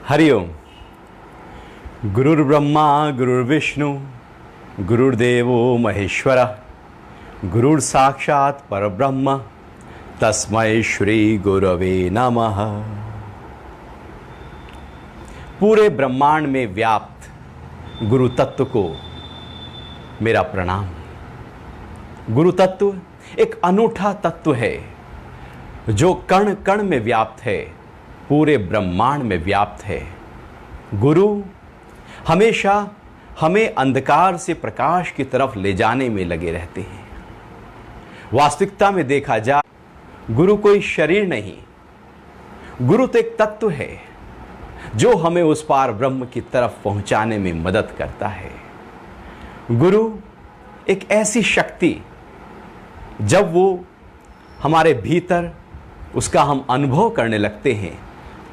हरिओम। गुरुर्ब्रह्मा गुरुर्विष्णु गुरुर्देवो महेश्वर गुरुर्साक्षात् परब्रह्म तस्मै श्री गुरवे नमः। पूरे ब्रह्मांड में व्याप्त गुरु तत्व को मेरा प्रणाम। गुरु तत्व एक अनूठा तत्व है जो कण कण में व्याप्त है, पूरे ब्रह्मांड में व्याप्त है। गुरु हमेशा हमें अंधकार से प्रकाश की तरफ ले जाने में लगे रहते हैं। वास्तविकता में देखा जाए गुरु कोई शरीर नहीं, गुरु तो एक तत्व है जो हमें उस पार ब्रह्म की तरफ पहुंचाने में मदद करता है। गुरु एक ऐसी शक्ति, जब वो हमारे भीतर उसका हम अनुभव करने लगते हैं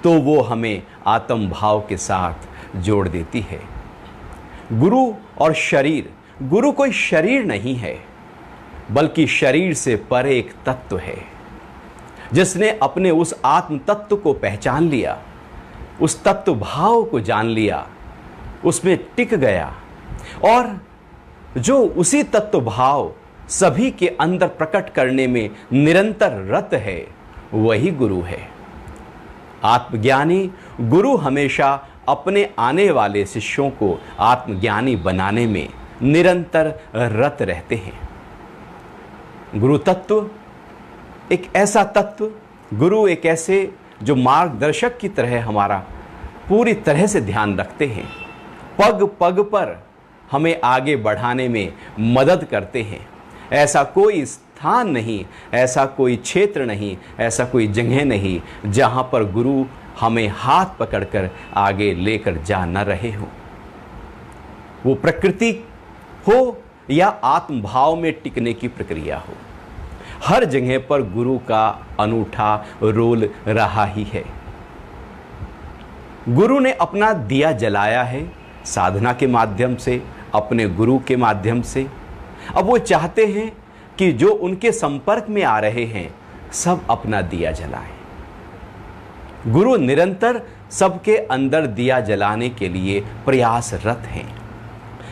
तो वो हमें आत्म भाव के साथ जोड़ देती है। गुरु और शरीर, गुरु कोई शरीर नहीं है बल्कि शरीर से परे एक तत्व है जिसने अपने उस आत्म तत्व को पहचान लिया, उस तत्व भाव को जान लिया, उसमें टिक गया और जो उसी तत्व भाव सभी के अंदर प्रकट करने में निरंतर रत है, वही गुरु है। आत्मज्ञानी गुरु हमेशा अपने आने वाले शिष्यों को आत्मज्ञानी बनाने में निरंतर रत रहते हैं। गुरु तत्व एक ऐसा तत्व, गुरु एक ऐसे जो मार्गदर्शक की तरह हमारा पूरी तरह से ध्यान रखते हैं, पग पग पर हमें आगे बढ़ाने में मदद करते हैं। ऐसा कोई स्थान नहीं, ऐसा कोई क्षेत्र नहीं, ऐसा कोई जगह नहीं जहां पर गुरु हमें हाथ पकड़कर आगे लेकर जा न रहे हो। वो प्रकृति हो या आत्म भाव में टिकने की प्रक्रिया हो, हर जगह पर गुरु का अनूठा रोल रहा ही है। गुरु ने अपना दिया जलाया है साधना के माध्यम से, अपने गुरु के माध्यम से। अब वो चाहते हैं कि जो उनके संपर्क में आ रहे हैं सब अपना दिया जलाएं। गुरु निरंतर सबके अंदर दिया जलाने के लिए प्रयासरत हैं।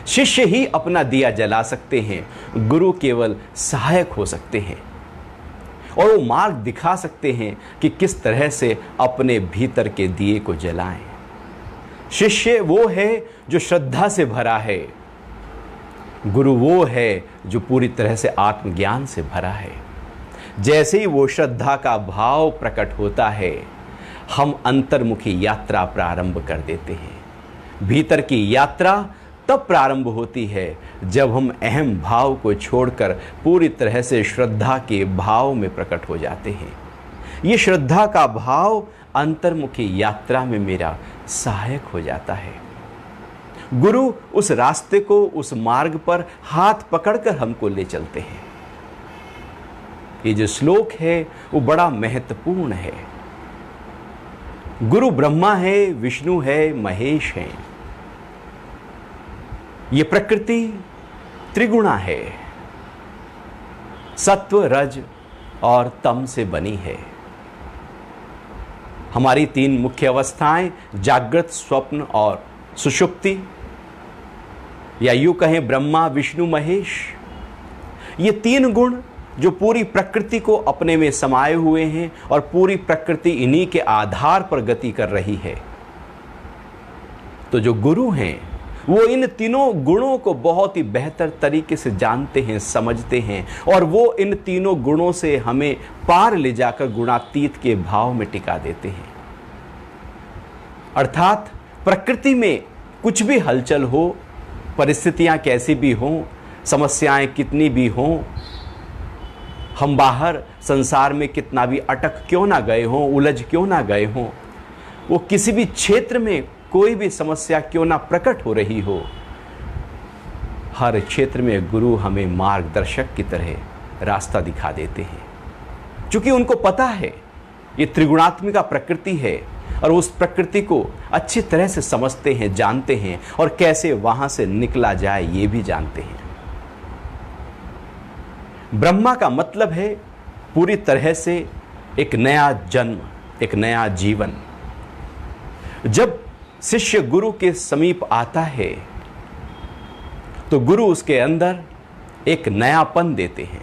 शिष्य ही अपना दिया जला सकते हैं, गुरु केवल सहायक हो सकते हैं और वो मार्ग दिखा सकते हैं कि किस तरह से अपने भीतर के दिए को जलाएं। शिष्य वो है जो श्रद्धा से भरा है, गुरु वो है जो पूरी तरह से आत्मज्ञान से भरा है। जैसे ही वो श्रद्धा का भाव प्रकट होता है, हम अंतर्मुखी यात्रा प्रारंभ कर देते हैं। भीतर की यात्रा तब प्रारंभ होती है जब हम अहम भाव को छोड़कर पूरी तरह से श्रद्धा के भाव में प्रकट हो जाते हैं। ये श्रद्धा का भाव अंतर्मुखी यात्रा में मेरा सहायक हो जाता है। गुरु उस रास्ते को, उस मार्ग पर हाथ पकड़कर हमको ले चलते हैं। ये जो श्लोक है वो बड़ा महत्वपूर्ण है। गुरु ब्रह्मा है, विष्णु है, महेश है। ये प्रकृति त्रिगुणा है, सत्व, रज और तम से बनी है। हमारी तीन मुख्य अवस्थाएं जागृत, स्वप्न और सुषुप्ति, या यूं कहें ब्रह्मा विष्णु महेश। ये तीन गुण जो पूरी प्रकृति को अपने में समाये हुए हैं और पूरी प्रकृति इन्हीं के आधार पर गति कर रही है। तो जो गुरु हैं वो इन तीनों गुणों को बहुत ही बेहतर तरीके से जानते हैं, समझते हैं और वो इन तीनों गुणों से हमें पार ले जाकर गुणातीत के भाव में टिका देते हैं। अर्थात प्रकृति में कुछ भी हलचल हो, परिस्थितियां कैसी भी हों, समस्याएं कितनी भी हों, हम बाहर संसार में कितना भी अटक क्यों ना गए हों, उलझ क्यों ना गए हों, वो किसी भी क्षेत्र में कोई भी समस्या क्यों ना प्रकट हो रही हो, हर क्षेत्र में गुरु हमें मार्गदर्शक की तरह रास्ता दिखा देते हैं। क्योंकि उनको पता है ये त्रिगुणात्मिका प्रकृति है और उस प्रकृति को अच्छी तरह से समझते हैं, जानते हैं और कैसे वहां से निकला जाए ये भी जानते हैं। ब्रह्मा का मतलब है पूरी तरह से एक नया जन्म, एक नया जीवन। जब शिष्य गुरु के समीप आता है तो गुरु उसके अंदर एक नयापन देते हैं,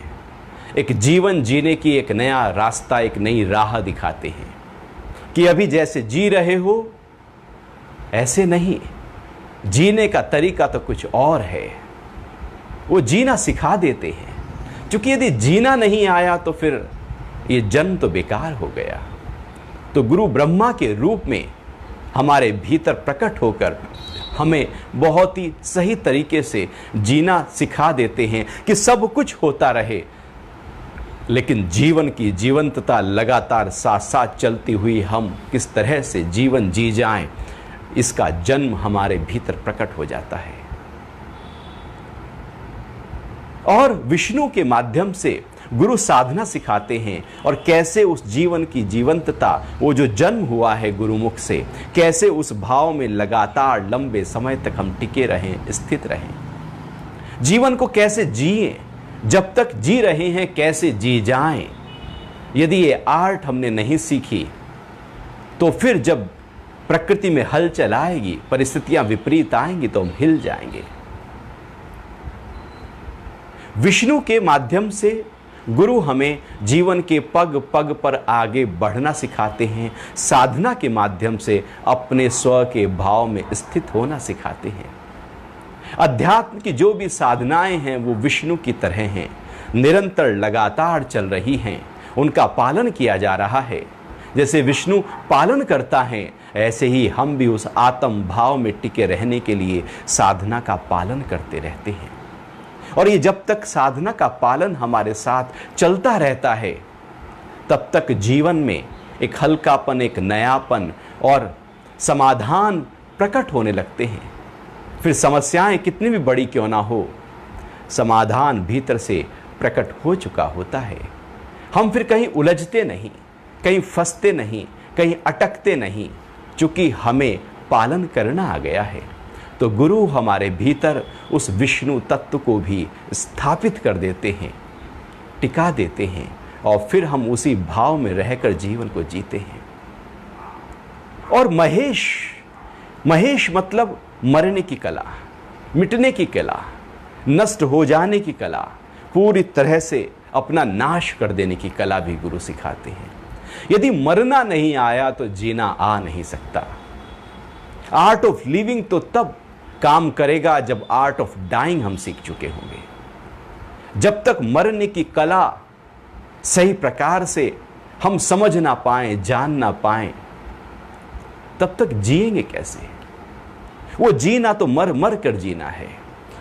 एक जीवन जीने की एक नया रास्ता, एक नई राह दिखाते हैं कि अभी जैसे जी रहे हो ऐसे नहीं, जीने का तरीका तो कुछ और है। वो जीना सिखा देते हैं, क्योंकि यदि जीना नहीं आया तो फिर ये जन्म तो बेकार हो गया। तो गुरु ब्रह्मा के रूप में हमारे भीतर प्रकट होकर हमें बहुत ही सही तरीके से जीना सिखा देते हैं कि सब कुछ होता रहे, लेकिन जीवन की जीवंतता लगातार साथ साथ चलती हुई हम किस तरह से जीवन जी जाएं, इसका जन्म हमारे भीतर प्रकट हो जाता है। और विष्णु के माध्यम से गुरु साधना सिखाते हैं और कैसे उस जीवन की जीवंतता, वो जो जन्म हुआ है गुरुमुख से, कैसे उस भाव में लगातार लंबे समय तक हम टिके रहें, स्थित रहें। जीवन को कैसे जिए, जब तक जी रहे हैं कैसे जी जाएं। यदि ये आर्ट हमने नहीं सीखी तो फिर जब प्रकृति में हलचल आएगी, परिस्थितियां विपरीत आएंगी तो हम हिल जाएंगे। विष्णु के माध्यम से गुरु हमें जीवन के पग पग पर आगे बढ़ना सिखाते हैं, साधना के माध्यम से अपने स्व के भाव में स्थित होना सिखाते हैं। अध्यात्म की जो भी साधनाएं हैं वो विष्णु की तरह हैं, निरंतर लगातार चल रही हैं, उनका पालन किया जा रहा है। जैसे विष्णु पालन करता है, ऐसे ही हम भी उस आत्म भाव में टिके रहने के लिए साधना का पालन करते रहते हैं। और ये जब तक साधना का पालन हमारे साथ चलता रहता है, तब तक जीवन में एक हल्कापन, एक नयापन और समाधान प्रकट होने लगते हैं। फिर समस्याएं कितनी भी बड़ी क्यों ना हो, समाधान भीतर से प्रकट हो चुका होता है। हम फिर कहीं उलझते नहीं, कहीं फंसते नहीं, कहीं अटकते नहीं, क्योंकि हमें पालन करना आ गया है। तो गुरु हमारे भीतर उस विष्णु तत्व को भी स्थापित कर देते हैं, टिका देते हैं, और फिर हम उसी भाव में रहकर जीवन को जीते हैं। और महेश मतलब मरने की कला, मिटने की कला, नष्ट हो जाने की कला, पूरी तरह से अपना नाश कर देने की कला भी गुरु सिखाते हैं। यदि मरना नहीं आया तो जीना आ नहीं सकता। आर्ट ऑफ लिविंग तो तब काम करेगा जब आर्ट ऑफ डाइंग हम सीख चुके होंगे। जब तक मरने की कला सही प्रकार से हम समझ ना पाए, जान ना पाए, तब तक जिएंगे कैसे? वो जीना तो मर मर कर जीना है।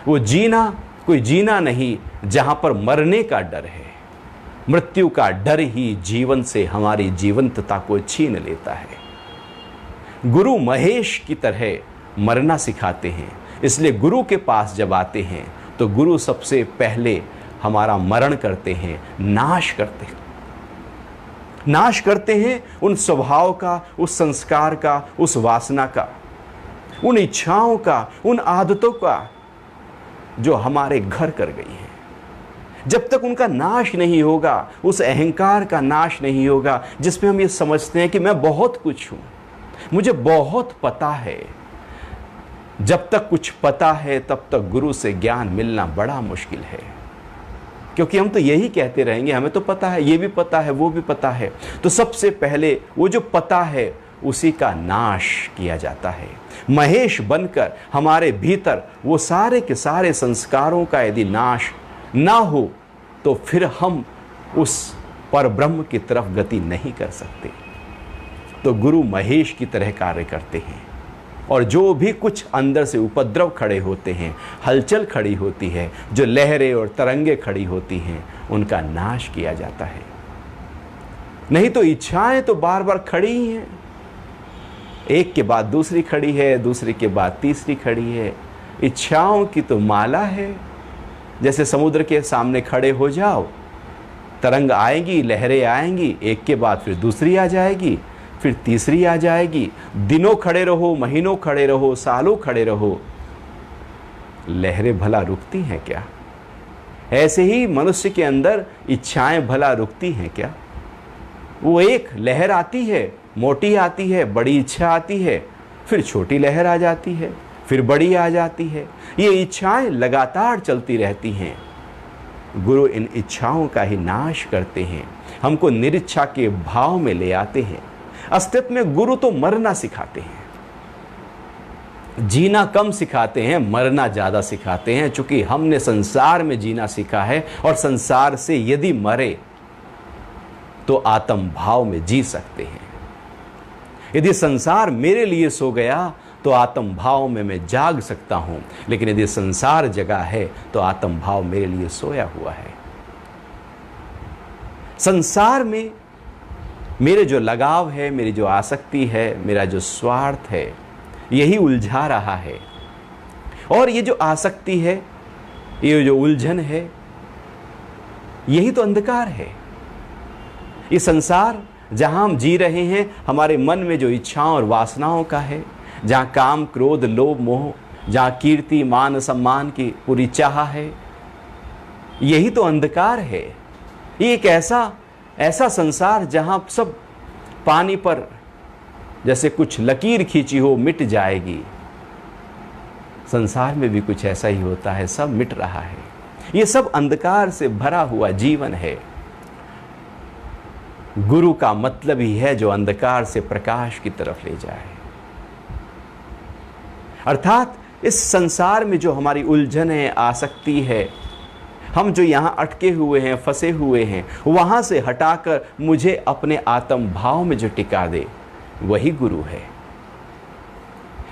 वो जीना कोई जीना नहीं जहां पर मरने का डर है। मृत्यु का डर ही जीवन से हमारी जीवंतता को छीन लेता है। गुरु महेश की तरह मरना सिखाते हैं, इसलिए गुरु के पास जब आते हैं तो गुरु सबसे पहले हमारा मरण करते हैं, नाश करते हैं। नाश करते हैं उन स्वभाव का, उस संस्कार का, उस वासना का, उन इच्छाओं का, उन आदतों का जो हमारे घर कर गई हैं। जब तक उनका नाश नहीं होगा, उस अहंकार का नाश नहीं होगा जिसमें हम ये समझते हैं कि मैं बहुत कुछ हूं, मुझे बहुत पता है। जब तक कुछ पता है तब तक गुरु से ज्ञान मिलना बड़ा मुश्किल है, क्योंकि हम तो यही कहते रहेंगे हमें तो पता है, ये भी पता है, वो भी पता है। तो सबसे पहले वो जो पता है उसी का नाश किया जाता है। महेश बनकर हमारे भीतर वो सारे के सारे संस्कारों का यदि नाश ना हो तो फिर हम उस परब्रह्म की तरफ गति नहीं कर सकते। तो गुरु महेश की तरह कार्य करते हैं, और जो भी कुछ अंदर से उपद्रव खड़े होते हैं, हलचल खड़ी होती है, जो लहरें और तरंगे खड़ी होती हैं, उनका नाश किया जाता है। नहीं तो इच्छाएं तो बार बार खड़ी ही हैं, एक के बाद दूसरी खड़ी है, दूसरी के बाद तीसरी खड़ी है। इच्छाओं की तो माला है। जैसे समुद्र के सामने खड़े हो जाओ, तरंग आएगी, लहरें आएंगी, एक के बाद फिर दूसरी आ जाएगी, फिर तीसरी आ जाएगी। दिनों खड़े रहो, महीनों खड़े रहो, सालों खड़े रहो, लहरें भला रुकती हैं क्या? ऐसे ही मनुष्य के अंदर इच्छाएं भला रुकती हैं क्या? वो एक लहर आती है, मोटी आती है, बड़ी इच्छा आती है, फिर छोटी लहर आ जाती है, फिर बड़ी आ जाती है। ये इच्छाएं लगातार चलती रहती हैं। गुरु इन इच्छाओं का ही नाश करते हैं, हमको निरीच्छा के भाव में ले आते हैं। अस्तित्व में गुरु तो मरना सिखाते हैं, जीना कम सिखाते हैं, मरना ज्यादा सिखाते हैं। चूंकि हमने संसार में जीना सीखा है और संसार से यदि मरे तो आत्म भाव में जी सकते हैं। यदि संसार मेरे लिए सो गया तो आत्म भाव में मैं जाग सकता हूं, लेकिन यदि संसार जगा है तो आत्म भाव मेरे लिए सोया हुआ है। संसार में मेरे जो लगाव है, मेरी जो आसक्ति है, मेरा जो स्वार्थ है, यही उलझा रहा है। और ये जो आसक्ति है, ये जो उलझन है, यही तो अंधकार है। ये संसार जहां हम जी रहे हैं, हमारे मन में जो इच्छाओं और वासनाओं का है, जहां काम, क्रोध, लोभ, मोह, जहां कीर्ति, मान, सम्मान की पूरी चाह है, यही तो अंधकार है। ये एक ऐसा संसार जहां सब पानी पर जैसे कुछ लकीर खींची हो मिट जाएगी। संसार में भी कुछ ऐसा ही होता है, सब मिट रहा है। ये सब अंधकार से भरा हुआ जीवन है। गुरु का मतलब ही है जो अंधकार से प्रकाश की तरफ ले जाए। अर्थात इस संसार में जो हमारी उलझन है, आसक्ति है, हम जो यहां अटके हुए हैं, फंसे हुए हैं, वहां से हटाकर मुझे अपने आत्म भाव में जो टिका दे, वही गुरु है।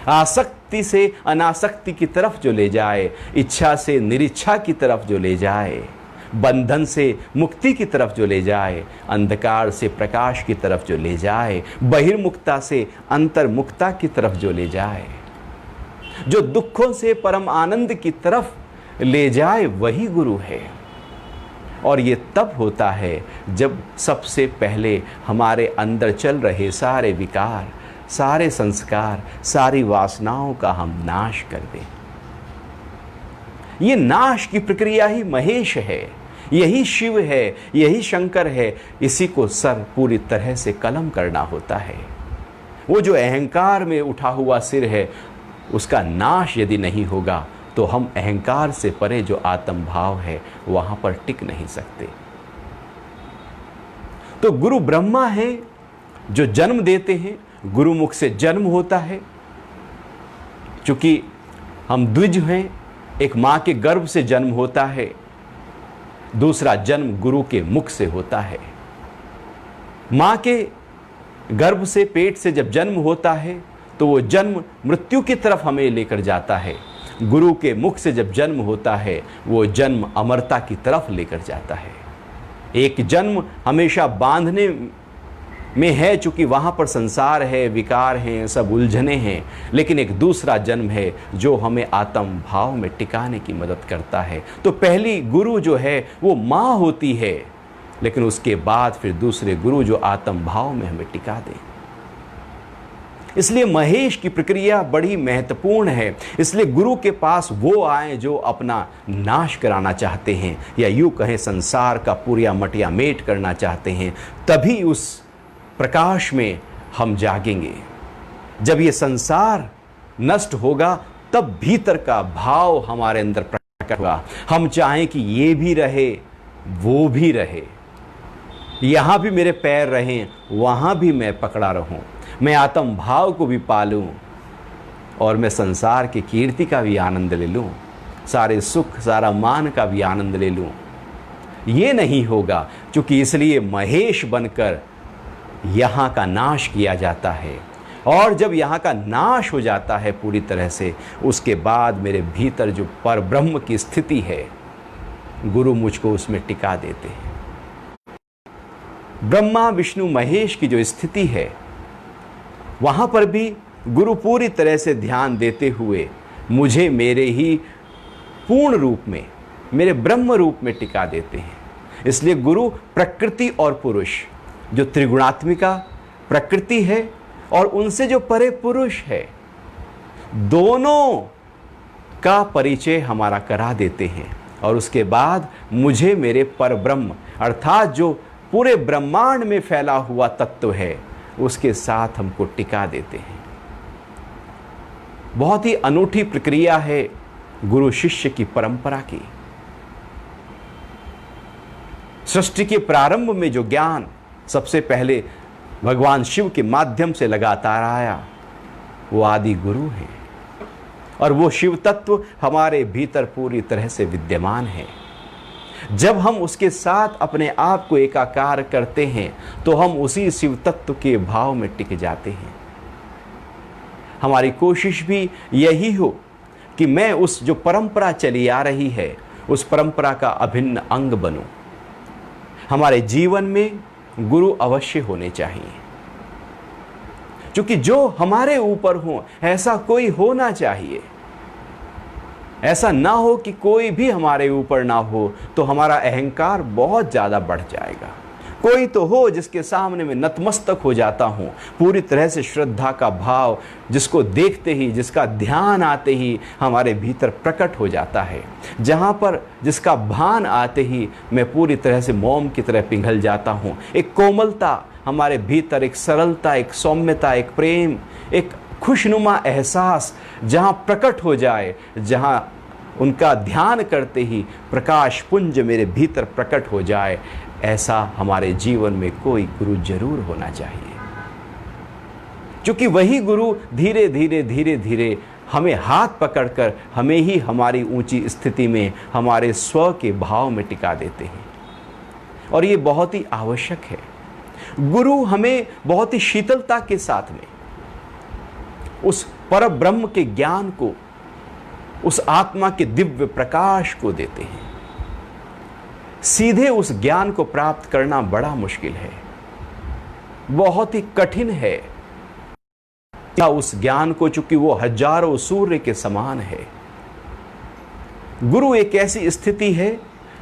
आसक्ति से अनासक्ति की तरफ जो ले जाए, इच्छा से निरीच्छा की तरफ जो ले जाए, बंधन से मुक्ति की तरफ जो ले जाए, अंधकार से प्रकाश की तरफ जो ले जाए, बहिर्मुखता से अंतर्मुखता की तरफ जो ले जाए, जो दुखों से परम आनंद की तरफ ले जाए, वही गुरु है। और ये तब होता है जब सबसे पहले हमारे अंदर चल रहे सारे विकार, सारे संस्कार, सारी वासनाओं का हम नाश कर दें। ये नाश की प्रक्रिया ही महेश है, यही शिव है, यही शंकर है। इसी को सर पूरी तरह से कलम करना होता है। वो जो अहंकार में उठा हुआ सिर है, उसका नाश यदि नहीं होगा तो हम अहंकार से परे जो आत्म भाव है वहां पर टिक नहीं सकते। तो गुरु ब्रह्मा है जो जन्म देते हैं, गुरुमुख से जन्म होता है। चूंकि हम द्विज हैं, एक मां के गर्भ से जन्म होता है, दूसरा जन्म गुरु के मुख से होता है। मां के गर्भ से, पेट से जब जन्म होता है तो वो जन्म मृत्यु की तरफ हमें लेकर जाता है। गुरु के मुख से जब जन्म होता है वो जन्म अमरता की तरफ लेकर जाता है। एक जन्म हमेशा बांधने में है, चूंकि वहां पर संसार है, विकार हैं, सब उलझने हैं। लेकिन एक दूसरा जन्म है जो हमें आत्म भाव में टिकाने की मदद करता है। तो पहली गुरु जो है वो मां होती है, लेकिन उसके बाद फिर दूसरे गुरु जो आत्म भाव में हमें टिका दे। इसलिए महेश की प्रक्रिया बड़ी महत्वपूर्ण है। इसलिए गुरु के पास वो आए जो अपना नाश कराना चाहते हैं, या यूं कहें संसार का पूरा मटिया मेट करना चाहते हैं। तभी उस प्रकाश में हम जागेंगे। जब ये संसार नष्ट होगा तब भीतर का भाव हमारे अंदर प्रकट होगा। हम चाहें कि ये भी रहे, वो भी रहे, यहां भी मेरे पैर रहें, वहां भी मैं पकड़ा रहूं, मैं आत्म भाव को भी पालूं और मैं संसार की कीर्ति का भी आनंद ले लूं, सारे सुख, सारा मान का भी आनंद ले लूं। ये नहीं होगा, क्योंकि इसलिए महेश बनकर यहाँ का नाश किया जाता है। और जब यहाँ का नाश हो जाता है पूरी तरह से, उसके बाद मेरे भीतर जो पर ब्रह्म की स्थिति है, गुरु मुझको उसमें टिका देते हैं। ब्रह्मा विष्णु महेश की जो स्थिति है, वहाँ पर भी गुरु पूरी तरह से ध्यान देते हुए मुझे मेरे ही पूर्ण रूप में, मेरे ब्रह्म रूप में टिका देते हैं। इसलिए गुरु प्रकृति और पुरुष, जो त्रिगुणात्मिका प्रकृति है और उनसे जो परे पुरुष है, दोनों का परिचय हमारा करा देते हैं। और उसके बाद मुझे मेरे पर ब्रह्म, अर्थात जो पूरे ब्रह्मांड में फैला हुआ तत्व है, उसके साथ हमको टिका देते हैं। बहुत ही अनूठी प्रक्रिया है गुरु शिष्य की परंपरा की। सृष्टि के प्रारंभ में जो ज्ञान सबसे पहले भगवान शिव के माध्यम से लगातार आया, वो आदि गुरु है, और वो शिव तत्व हमारे भीतर पूरी तरह से विद्यमान है। जब हम उसके साथ अपने आप को एकाकार करते हैं तो हम उसी शिव तत्व के भाव में टिक जाते हैं। हमारी कोशिश भी यही हो कि मैं उस जो परंपरा चली आ रही है उस परंपरा का अभिन्न अंग बनूं। हमारे जीवन में गुरु अवश्य होने चाहिए, क्योंकि जो हमारे ऊपर हो ऐसा कोई होना चाहिए। ऐसा ना हो कि कोई भी हमारे ऊपर ना हो, तो हमारा अहंकार बहुत ज़्यादा बढ़ जाएगा। कोई तो हो जिसके सामने मैं नतमस्तक हो जाता हूँ, पूरी तरह से श्रद्धा का भाव, जिसको देखते ही, जिसका ध्यान आते ही हमारे भीतर प्रकट हो जाता है, जहाँ पर जिसका भान आते ही मैं पूरी तरह से मोम की तरह पिघल जाता हूँ। एक कोमलता हमारे भीतर, एक सरलता, एक सौम्यता, एक प्रेम, एक खुशनुमा एहसास जहाँ प्रकट हो जाए, जहाँ उनका ध्यान करते ही प्रकाश पुंज मेरे भीतर प्रकट हो जाए, ऐसा हमारे जीवन में कोई गुरु जरूर होना चाहिए। क्योंकि वही गुरु धीरे धीरे धीरे धीरे हमें हाथ पकड़कर हमें ही हमारी ऊंची स्थिति में, हमारे स्व के भाव में टिका देते हैं, और ये बहुत ही आवश्यक है। गुरु हमें बहुत ही शीतलता के साथ में उस पर ब्रह्म के ज्ञान को, उस आत्मा के दिव्य प्रकाश को देते हैं। सीधे उस ज्ञान को प्राप्त करना बड़ा मुश्किल है, बहुत ही कठिन है। या उस ज्ञान को, चूंकि वो हजारों सूर्य के समान है। गुरु एक ऐसी स्थिति है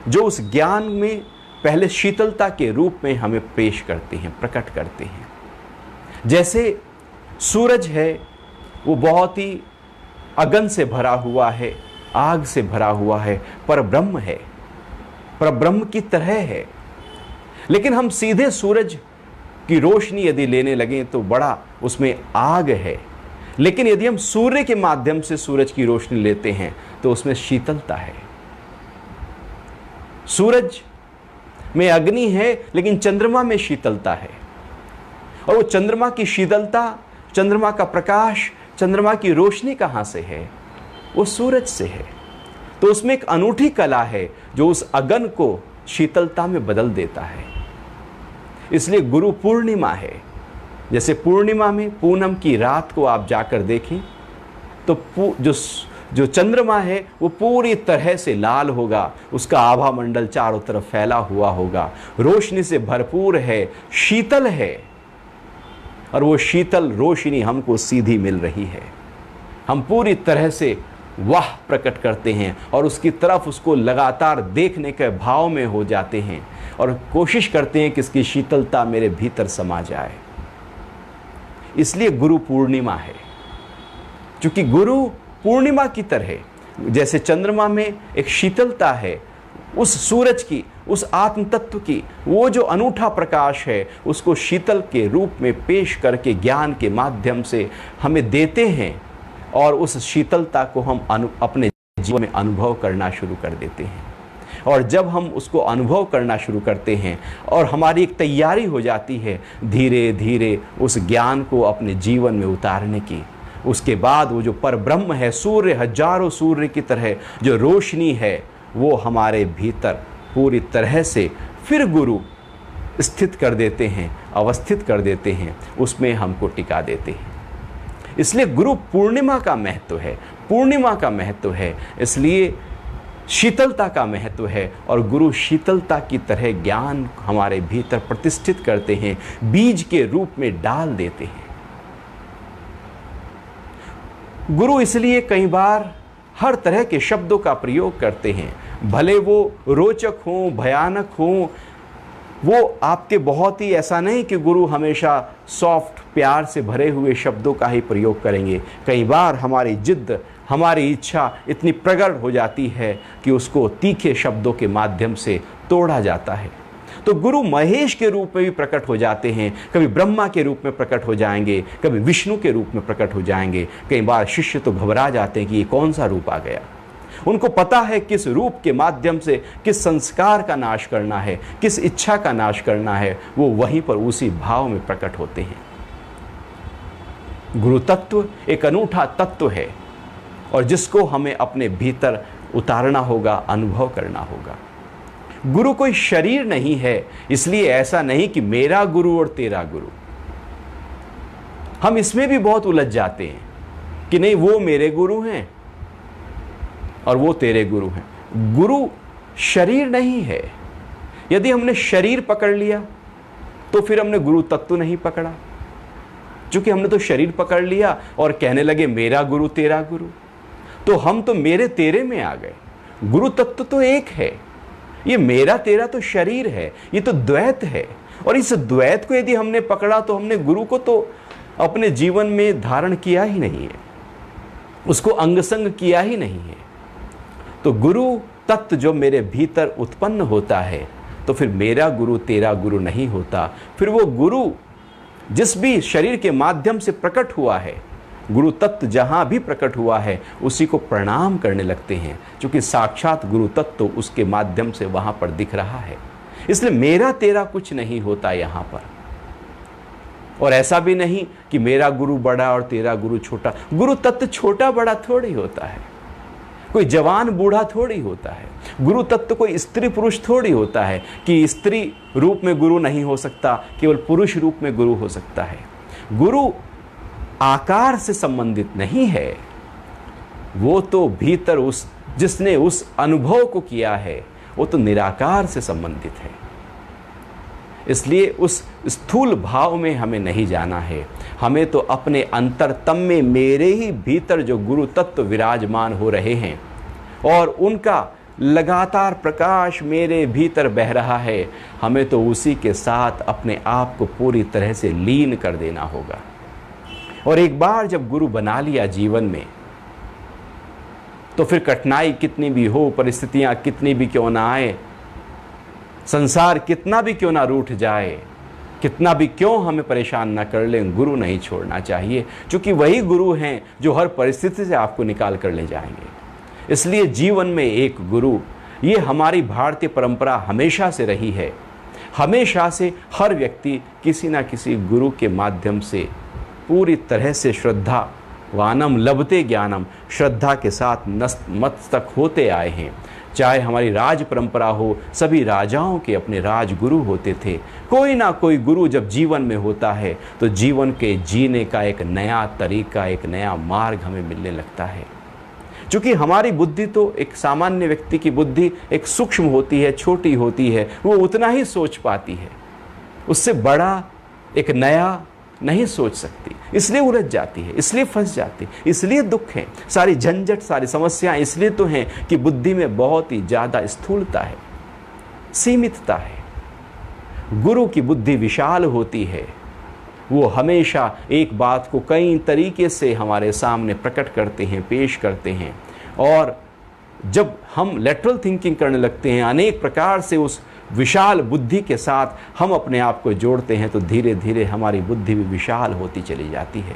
जो उस ज्ञान में पहले शीतलता के रूप में हमें पेश करते हैं, प्रकट करते हैं। जैसे सूरज है, वो बहुत ही अगन से भरा हुआ है, आग से भरा हुआ है, पर ब्रह्म है, पर ब्रह्म की तरह है। लेकिन हम सीधे सूरज की रोशनी यदि लेने लगें तो बड़ा उसमें आग है, लेकिन यदि हम सूर्य के माध्यम से सूरज की रोशनी लेते हैं तो उसमें शीतलता है। सूरज में अग्नि है, लेकिन चंद्रमा में शीतलता है, और वो चंद्रमा की शीतलता, चंद्रमा का प्रकाश, चंद्रमा की रोशनी कहां से है? वो सूरज से है। तो उसमें एक अनूठी कला है जो उस अगन को शीतलता में बदल देता है। इसलिए गुरु पूर्णिमा है। जैसे पूर्णिमा में, पूनम की रात को आप जाकर देखें तो जो चंद्रमा है वो पूरी तरह से लाल होगा, उसका आभा मंडल चारों तरफ फैला हुआ होगा, रोशनी से भरपूर है, शीतल है, और वो शीतल रोशनी हमको सीधी मिल रही है। हम पूरी तरह से वाह प्रकट करते हैं और उसकी तरफ, उसको लगातार देखने के भाव में हो जाते हैं और कोशिश करते हैं कि इसकी शीतलता मेरे भीतर समा जाए। इसलिए गुरु पूर्णिमा है, क्योंकि गुरु पूर्णिमा की तरह जैसे चंद्रमा में एक शीतलता है, उस सूरज की, उस आत्म तत्व की, वो जो अनूठा प्रकाश है उसको शीतल के रूप में पेश करके ज्ञान के माध्यम से हमें देते हैं, और उस शीतलता को हम अपने जीवन में अनुभव करना शुरू कर देते हैं। और जब हम उसको अनुभव करना शुरू करते हैं और हमारी एक तैयारी हो जाती है धीरे धीरे उस ज्ञान को अपने जीवन में उतारने की, उसके बाद वो जो परब्रह्म है, सूर्य, हजारों सूर्य की तरह जो रोशनी है, वो हमारे भीतर पूरी तरह से फिर गुरु स्थित कर देते हैं, अवस्थित कर देते हैं, उसमें हमको टिका देते हैं। इसलिए गुरु पूर्णिमा का महत्व है, पूर्णिमा का महत्व है, इसलिए शीतलता का महत्व है। और गुरु शीतलता की तरह ज्ञान हमारे भीतर प्रतिष्ठित करते हैं, बीज के रूप में डाल देते हैं। गुरु इसलिए कई बार हर तरह के शब्दों का प्रयोग करते हैं, भले वो रोचक हों, भयानक हों। वो आपके बहुत ही, ऐसा नहीं कि गुरु हमेशा सॉफ्ट, प्यार से भरे हुए शब्दों का ही प्रयोग करेंगे। कई बार हमारी जिद्द, हमारी इच्छा इतनी प्रगढ़ हो जाती है कि उसको तीखे शब्दों के माध्यम से तोड़ा जाता है। तो गुरु महेश के रूप में भी प्रकट हो जाते हैं, कभी ब्रह्मा के रूप में प्रकट हो जाएंगे, कभी विष्णु के रूप में प्रकट हो जाएंगे। कई बार शिष्य तो घबरा जाते हैं कि ये कौन सा रूप आ गया। उनको पता है किस रूप के माध्यम से किस संस्कार का नाश करना है, किस इच्छा का नाश करना है, वो वहीं पर उसी भाव में प्रकट होते हैं। गुरु तत्व एक अनूठा तत्व है और जिसको हमें अपने भीतर उतारना होगा, अनुभव करना होगा। गुरु कोई शरीर नहीं है, इसलिए ऐसा नहीं कि मेरा गुरु और तेरा गुरु। हम इसमें भी बहुत उलझ जाते हैं कि नहीं वो मेरे गुरु हैं और वो तेरे गुरु हैं। गुरु शरीर नहीं है। यदि हमने शरीर पकड़ लिया तो फिर हमने गुरु तत्व नहीं पकड़ा, क्योंकि हमने तो शरीर पकड़ लिया और कहने लगे मेरा गुरु तेरा गुरु, तो हम तो मेरे तेरे में आ गए। गुरु तत्व तो एक है, ये मेरा तेरा तो शरीर है, ये तो द्वैत है। और इस द्वैत को यदि हमने पकड़ा तो हमने गुरु को तो अपने जीवन में धारण किया ही नहीं है, उसको अंगसंग किया ही नहीं है। तो गुरु तत्व जो मेरे भीतर उत्पन्न होता है तो फिर मेरा गुरु तेरा गुरु नहीं होता। फिर वो गुरु जिस भी शरीर के माध्यम से प्रकट हुआ है, गुरु तत्व जहां भी प्रकट हुआ है उसी को प्रणाम करने लगते हैं, क्योंकि साक्षात गुरु तत्व उसके माध्यम से वहां पर दिख रहा है। इसलिए मेरा तेरा कुछ नहीं होता यहां पर। और ऐसा भी नहीं कि मेरा गुरु बड़ा और तेरा गुरु छोटा। गुरु तत्व छोटा बड़ा थोड़ी होता है, कोई जवान बूढ़ा थोड़ी होता है। गुरु तत्व कोई स्त्री पुरुष थोड़ी होता है कि स्त्री रूप में गुरु नहीं हो सकता, केवल पुरुष रूप में गुरु हो सकता है। गुरु आकार से संबंधित नहीं है, वो तो भीतर उस जिसने उस अनुभव को किया है वो तो निराकार से संबंधित है। इसलिए उस स्थूल भाव में हमें नहीं जाना है, हमें तो अपने अंतरतम में मेरे ही भीतर जो गुरु तत्व विराजमान हो रहे हैं और उनका लगातार प्रकाश मेरे भीतर बह रहा है, हमें तो उसी के साथ अपने आप को पूरी तरह से लीन कर देना होगा। और एक बार जब गुरु बना लिया जीवन में तो फिर कठिनाई कितनी भी हो, परिस्थितियां कितनी भी क्यों ना आए, संसार कितना भी क्यों ना रूठ जाए, कितना भी क्यों हमें परेशान ना कर लें, गुरु नहीं छोड़ना चाहिए, क्योंकि वही गुरु हैं जो हर परिस्थिति से आपको निकाल कर ले जाएंगे। इसलिए जीवन में एक गुरु, ये हमारी भारतीय परंपरा हमेशा से रही है। हमेशा से हर व्यक्ति किसी ना किसी गुरु के माध्यम से पूरी तरह से श्रद्धा वानम लभते ज्ञानम, श्रद्धा के साथ नतमस्तक होते आए हैं। चाहे हमारी राज परंपरा हो, सभी राजाओं के अपने राजगुरु होते थे। कोई ना कोई गुरु जब जीवन में होता है तो जीवन के जीने का एक नया तरीका, एक नया मार्ग हमें मिलने लगता है। क्योंकि हमारी बुद्धि तो एक सामान्य व्यक्ति की बुद्धि एक सूक्ष्म होती है, छोटी होती है, वो उतना ही सोच पाती है, उससे बड़ा एक नया नहीं सोच सकती, इसलिए उलझ जाती है, इसलिए फंस जाती है, इसलिए दुख है, सारी झंझट, सारी समस्याएं इसलिए तो हैं कि बुद्धि में बहुत ही ज़्यादा स्थूलता है, सीमितता है। गुरु की बुद्धि विशाल होती है, वो हमेशा एक बात को कई तरीके से हमारे सामने प्रकट करते हैं, पेश करते हैं। और जब हम लेटरल थिंकिंग करने लगते हैं, अनेक प्रकार से उस विशाल बुद्धि के साथ हम अपने आप को जोड़ते हैं, तो धीरे धीरे हमारी बुद्धि भी विशाल होती चली जाती है।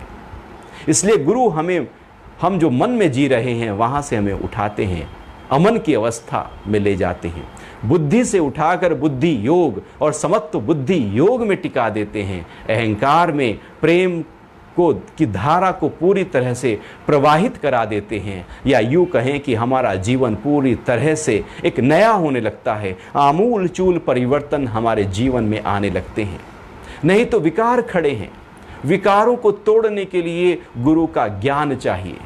इसलिए गुरु हमें, हम जो मन में जी रहे हैं वहाँ से हमें उठाते हैं, अमन की अवस्था में ले जाते हैं, बुद्धि से उठाकर बुद्धि योग और समत्व बुद्धि योग में टिका देते हैं। अहंकार में प्रेम को की धारा को पूरी तरह से प्रवाहित करा देते हैं, या यूँ कहें कि हमारा जीवन पूरी तरह से एक नया होने लगता है, आमूल चूल परिवर्तन हमारे जीवन में आने लगते हैं। नहीं तो विकार खड़े हैं, विकारों को तोड़ने के लिए गुरु का ज्ञान चाहिए,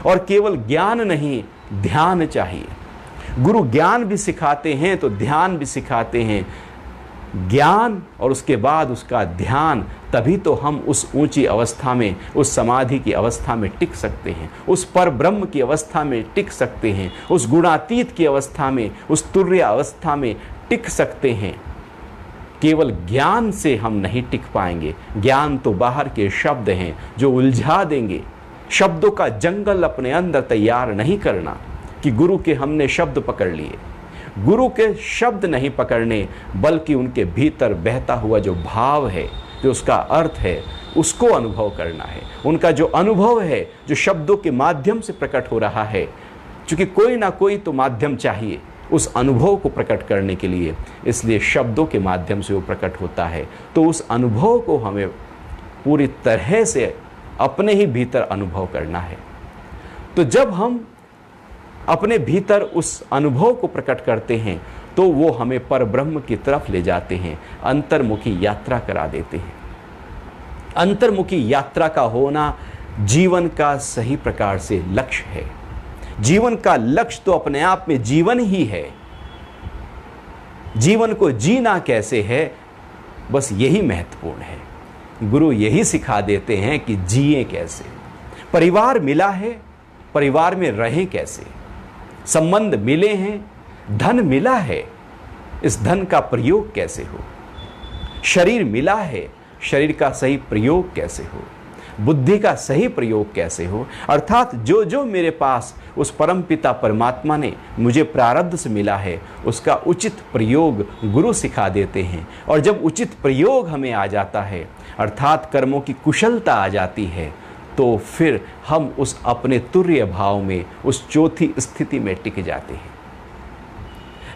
और केवल ज्ञान नहीं, ध्यान चाहिए। गुरु ज्ञान भी सिखाते हैं तो ध्यान भी सिखाते हैं। ज्ञान और उसके बाद उसका ध्यान, तभी तो हम उस ऊंची अवस्था में, उस समाधि की अवस्था में टिक सकते हैं, उस पर ब्रह्म की अवस्था में टिक सकते हैं, उस गुणातीत की अवस्था में, उस तुर्य अवस्था में टिक सकते हैं। केवल ज्ञान से हम नहीं टिक पाएंगे। ज्ञान तो बाहर के शब्द हैं जो उलझा देंगे। शब्दों का जंगल अपने अंदर तैयार नहीं करना कि गुरु के हमने शब्द पकड़ लिए। गुरु के शब्द नहीं पकड़ने, बल्कि उनके भीतर बहता हुआ जो भाव है, जो उसका अर्थ है, उसको अनुभव करना है। उनका जो अनुभव है, जो शब्दों के माध्यम से प्रकट हो रहा है, क्योंकि कोई ना कोई तो माध्यम चाहिए उस अनुभव को प्रकट करने के लिए, इसलिए शब्दों के माध्यम से वो प्रकट होता है। तो उस अनुभव को हमें पूरी तरह से अपने ही भीतर अनुभव करना है। तो जब हम अपने भीतर उस अनुभव को प्रकट करते हैं, तो वो हमें परब्रह्म की तरफ ले जाते हैं, अंतर्मुखी यात्रा करा देते हैं। अंतर्मुखी यात्रा का होना जीवन का सही प्रकार से लक्ष्य है। जीवन का लक्ष्य तो अपने आप में जीवन ही है। जीवन को जीना कैसे है, बस यही महत्वपूर्ण है। गुरु यही सिखा देते हैं कि जिए कैसे। परिवार मिला है, परिवार में रहें कैसे। संबंध मिले हैं, धन मिला है, इस धन का प्रयोग कैसे हो। शरीर मिला है, शरीर का सही प्रयोग कैसे हो। बुद्धि का सही प्रयोग कैसे हो। अर्थात जो जो मेरे पास उस परमपिता परमात्मा ने मुझे प्रारब्ध से मिला है, उसका उचित प्रयोग गुरु सिखा देते हैं। और जब उचित प्रयोग हमें आ जाता है, अर्थात कर्मों की कुशलता आ जाती है, तो फिर हम उस अपने तुर्य भाव में, उस चौथी स्थिति में टिक जाते हैं।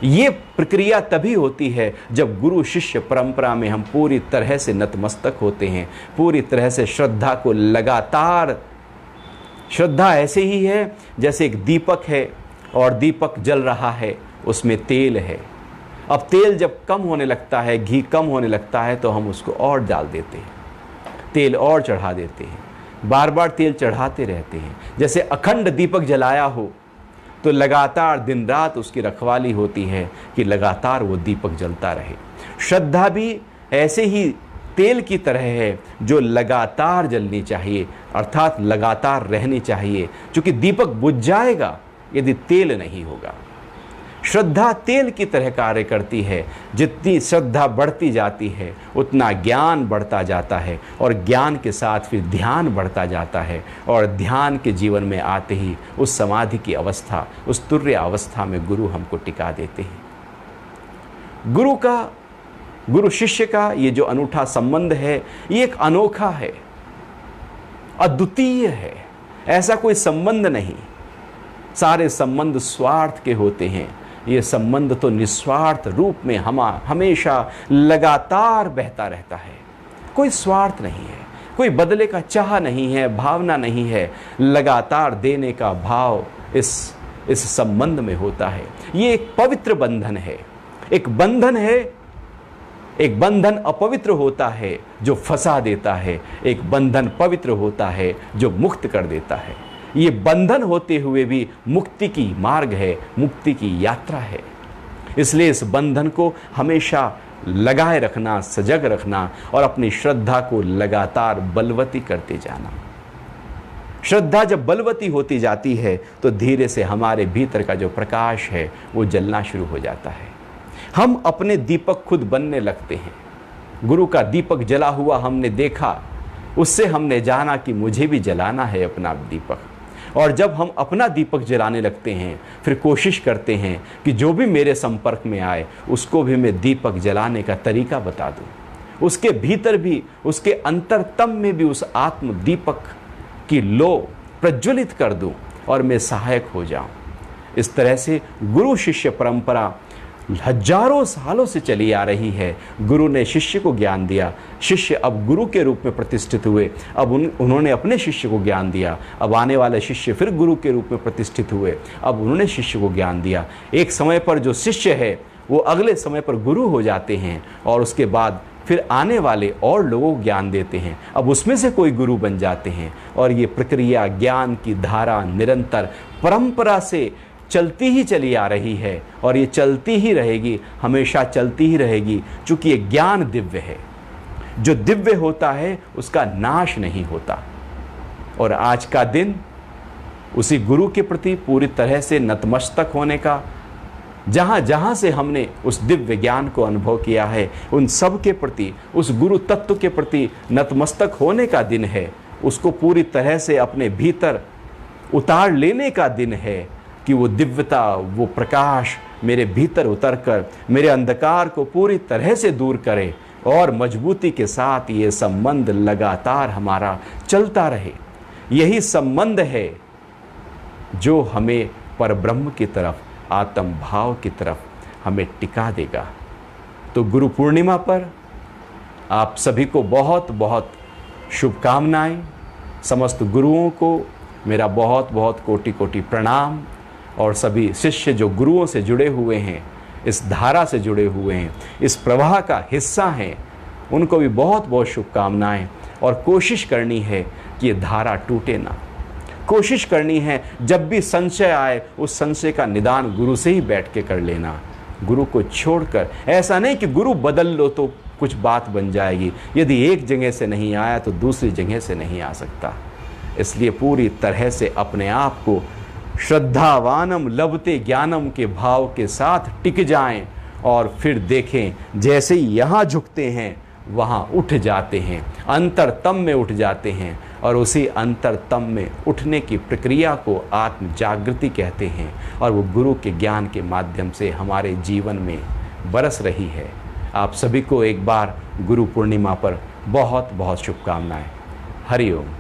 ये प्रक्रिया तभी होती है जब गुरु शिष्य परंपरा में हम पूरी तरह से नतमस्तक होते हैं, पूरी तरह से श्रद्धा को लगातार। श्रद्धा ऐसे ही है जैसे एक दीपक है और दीपक जल रहा है, उसमें तेल है। अब तेल जब कम होने लगता है, घी कम होने लगता है, तो हम उसको और डाल देते हैं, तेल और चढ़ा देते हैं, बार बार तेल चढ़ाते रहते हैं। जैसे अखंड दीपक जलाया हो, तो लगातार दिन रात उसकी रखवाली होती है कि लगातार वो दीपक जलता रहे। श्रद्धा भी ऐसे ही तेल की तरह है जो लगातार जलनी चाहिए, अर्थात लगातार रहनी चाहिए, क्योंकि दीपक बुझ जाएगा यदि तेल नहीं होगा। श्रद्धा तेल की तरह कार्य करती है। जितनी श्रद्धा बढ़ती जाती है, उतना ज्ञान बढ़ता जाता है, और ज्ञान के साथ फिर ध्यान बढ़ता जाता है, और ध्यान के जीवन में आते ही उस समाधि की अवस्था, उस तुर्य अवस्था में गुरु हमको टिका देते हैं। गुरु शिष्य का ये जो अनूठा संबंध है, ये एक अनोखा है, अद्वितीय है। ऐसा कोई संबंध नहीं। सारे संबंध स्वार्थ के होते हैं, ये संबंध तो निस्वार्थ रूप में हमेशा लगातार बहता रहता है। कोई स्वार्थ नहीं है, कोई बदले का चाह नहीं है, भावना नहीं है। लगातार देने का भाव इस संबंध में होता है। ये एक पवित्र बंधन है। एक बंधन है, एक बंधन अपवित्र होता है जो फंसा देता है, एक बंधन पवित्र होता है जो मुक्त कर देता है। ये बंधन होते हुए भी मुक्ति की मार्ग है, मुक्ति की यात्रा है। इसलिए इस बंधन को हमेशा लगाए रखना, सजग रखना, और अपनी श्रद्धा को लगातार बलवती करते जाना। श्रद्धा जब बलवती होती जाती है, तो धीरे से हमारे भीतर का जो प्रकाश है वो जलना शुरू हो जाता है। हम अपने दीपक खुद बनने लगते हैं। गुरु का दीपक जला हुआ हमने देखा, उससे हमने जाना कि मुझे भी जलाना है अपना दीपक। और जब हम अपना दीपक जलाने लगते हैं, फिर कोशिश करते हैं कि जो भी मेरे संपर्क में आए उसको भी मैं दीपक जलाने का तरीका बता दूं, उसके भीतर भी, उसके अंतरतम में भी उस आत्म दीपक की लो प्रज्वलित कर दूं और मैं सहायक हो जाऊं। इस तरह से गुरु शिष्य परंपरा हजारों सालों से चली आ रही है। गुरु ने शिष्य को ज्ञान दिया, शिष्य अब गुरु के रूप में प्रतिष्ठित हुए, अब उन्होंने अपने शिष्य को ज्ञान दिया, अब आने वाले शिष्य फिर गुरु के रूप में प्रतिष्ठित हुए, अब उन्होंने शिष्य को ज्ञान दिया। एक समय पर जो शिष्य है वो अगले समय पर गुरु हो जाते हैं, और उसके बाद फिर आने वाले और लोगों को ज्ञान देते हैं, अब उसमें से कोई गुरु बन जाते हैं। और ये प्रक्रिया, ज्ञान की धारा निरंतर परंपरा से चलती ही चली आ रही है, और ये चलती ही रहेगी, हमेशा चलती ही रहेगी, क्योंकि ये ज्ञान दिव्य है। जो दिव्य होता है उसका नाश नहीं होता। और आज का दिन उसी गुरु के प्रति पूरी तरह से नतमस्तक होने का, जहाँ जहाँ से हमने उस दिव्य ज्ञान को अनुभव किया है, उन सब के प्रति, उस गुरु तत्व के प्रति नतमस्तक होने का दिन है। उसको पूरी तरह से अपने भीतर उतार लेने का दिन है, कि वो दिव्यता, वो प्रकाश मेरे भीतर उतरकर मेरे अंधकार को पूरी तरह से दूर करे और मजबूती के साथ ये संबंध लगातार हमारा चलता रहे। यही संबंध है जो हमें परब्रह्म की तरफ, आत्म भाव की तरफ हमें टिका देगा। तो गुरु पूर्णिमा पर आप सभी को बहुत बहुत शुभकामनाएं। समस्त गुरुओं को मेरा बहुत बहुत कोटि कोटि प्रणाम, और सभी शिष्य जो गुरुओं से जुड़े हुए हैं, इस धारा से जुड़े हुए हैं, इस प्रवाह का हिस्सा हैं, उनको भी बहुत बहुत शुभकामनाएं। और कोशिश करनी है कि ये धारा टूटे ना। कोशिश करनी है जब भी संशय आए, उस संशय का निदान गुरु से ही बैठ के कर लेना, गुरु को छोड़कर। ऐसा नहीं कि गुरु बदल लो तो कुछ बात बन जाएगी। यदि एक जगह से नहीं आया तो दूसरी जगह से नहीं आ सकता। इसलिए पूरी तरह से अपने आप को श्रद्धावानम लभते ज्ञानम के भाव के साथ टिक जाएं, और फिर देखें जैसे ही यहाँ झुकते हैं वहाँ उठ जाते हैं, अंतरतम में उठ जाते हैं। और उसी अंतरतम में उठने की प्रक्रिया को आत्म जागृति कहते हैं, और वो गुरु के ज्ञान के माध्यम से हमारे जीवन में बरस रही है। आप सभी को एक बार गुरु पूर्णिमा पर बहुत बहुत शुभकामनाएं। हरि ओम।